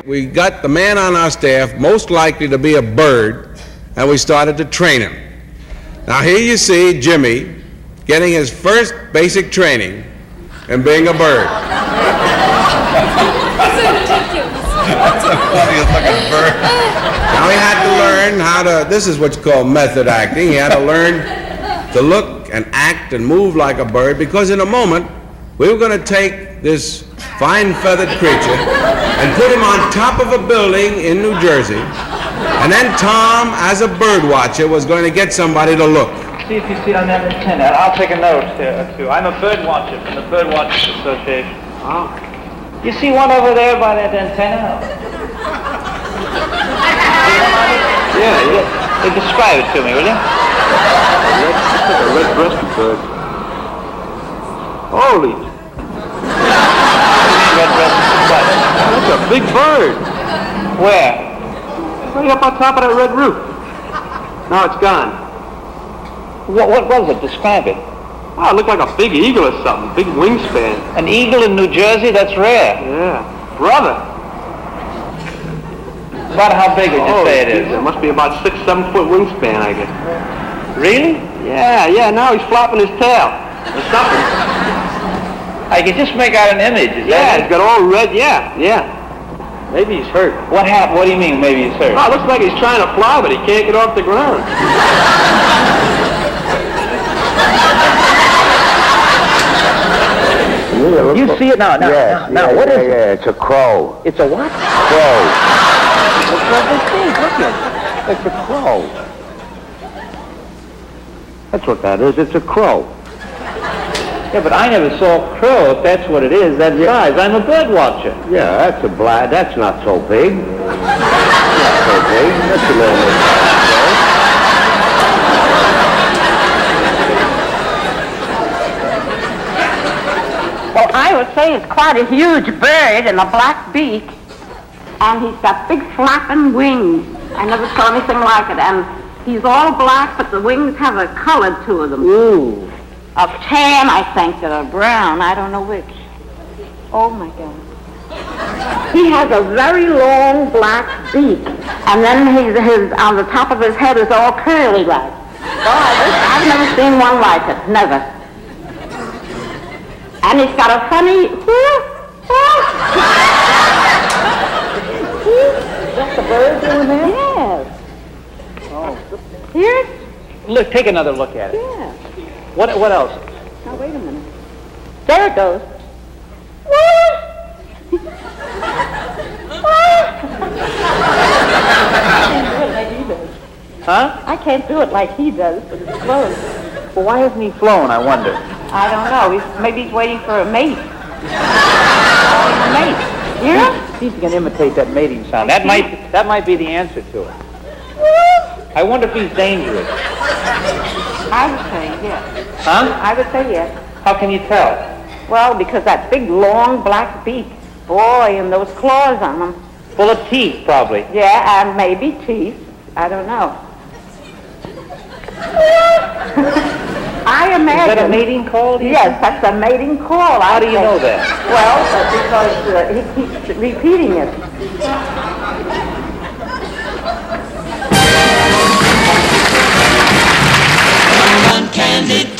We got the man on our staff most likely to be a bird, and we started to train him. Now here you see Jimmy getting his first basic training in being a bird. That's the funniest looking bird. Now he had to learn how to, this is what's called method acting. He had to learn to look and act and move like a bird, because in a moment we were going to take this fine feathered creature and put him on top of a building in New Jersey, and then Tom, as a bird watcher, was going to get somebody to look. See if you see on that antenna. I'll take a note here, too. I'm a bird watcher from the Bird Watchers Association. Oh. You see one over there by that antenna? Yeah. Describe it to me, will you? A red-breasted bird. Holy. Red-breasted what? That's a big bird. Where? Right up on top of that red roof. Now it's gone. What was it? Describe it. Oh, it looked like a big eagle or something. Big wingspan. An eagle in New Jersey? That's rare. Yeah. Brother. About how big would you say it is? It must be about 6-7 foot wingspan, I guess. Really? Yeah. Now he's flopping his tail. Or something. I can just make out an image. Is that He's got all red. Yeah. Maybe he's hurt. What happened? What do you mean, maybe he's hurt? Oh, it looks like he's trying to fly, but he can't get off the ground. You see it now? Now, what is it? Yeah, it's a crow. It's a what? Crow. Look at it. It's a crow. That's what that is. It's a crow. Yeah, but I never saw a crow, if that's what it is, that size. I'm a bird watcher. Yeah, that's a black. That's not so big. Not so big. That's a little bit crow. Well, I would say it's quite a huge bird and a black beak, and he's got big flapping wings. I never saw anything like it, and he's all black, but the wings have a color to them. Ooh. Of tan, I think, or brown. I don't know which. Oh, my God. He has a very long black beak, and then his on the top of his head is all curly like. Oh, I've never seen one like it. Never. And he's got a funny... That's the bird doing that? Yes. Oh. Here? Look, take another look at it. Yeah. What else? Now, wait a minute. There it goes. Huh? I can't do it like he does, but it's close. Well, why hasn't he flown, I wonder? I don't know. Maybe he's waiting for a mate. A mate. Here? See if you can imitate that mating sound. That might be the answer to it. I wonder if he's dangerous. I would say yes. Huh? I would say yes. How can you tell? Well, because that big, long, black beak. Boy, and those claws on them. Full of teeth, probably. Yeah, and maybe teeth. I don't know. I imagine... Is that a mating call? Yes, that's a mating call. How do you know that? Well, because he keeps repeating it. Candid.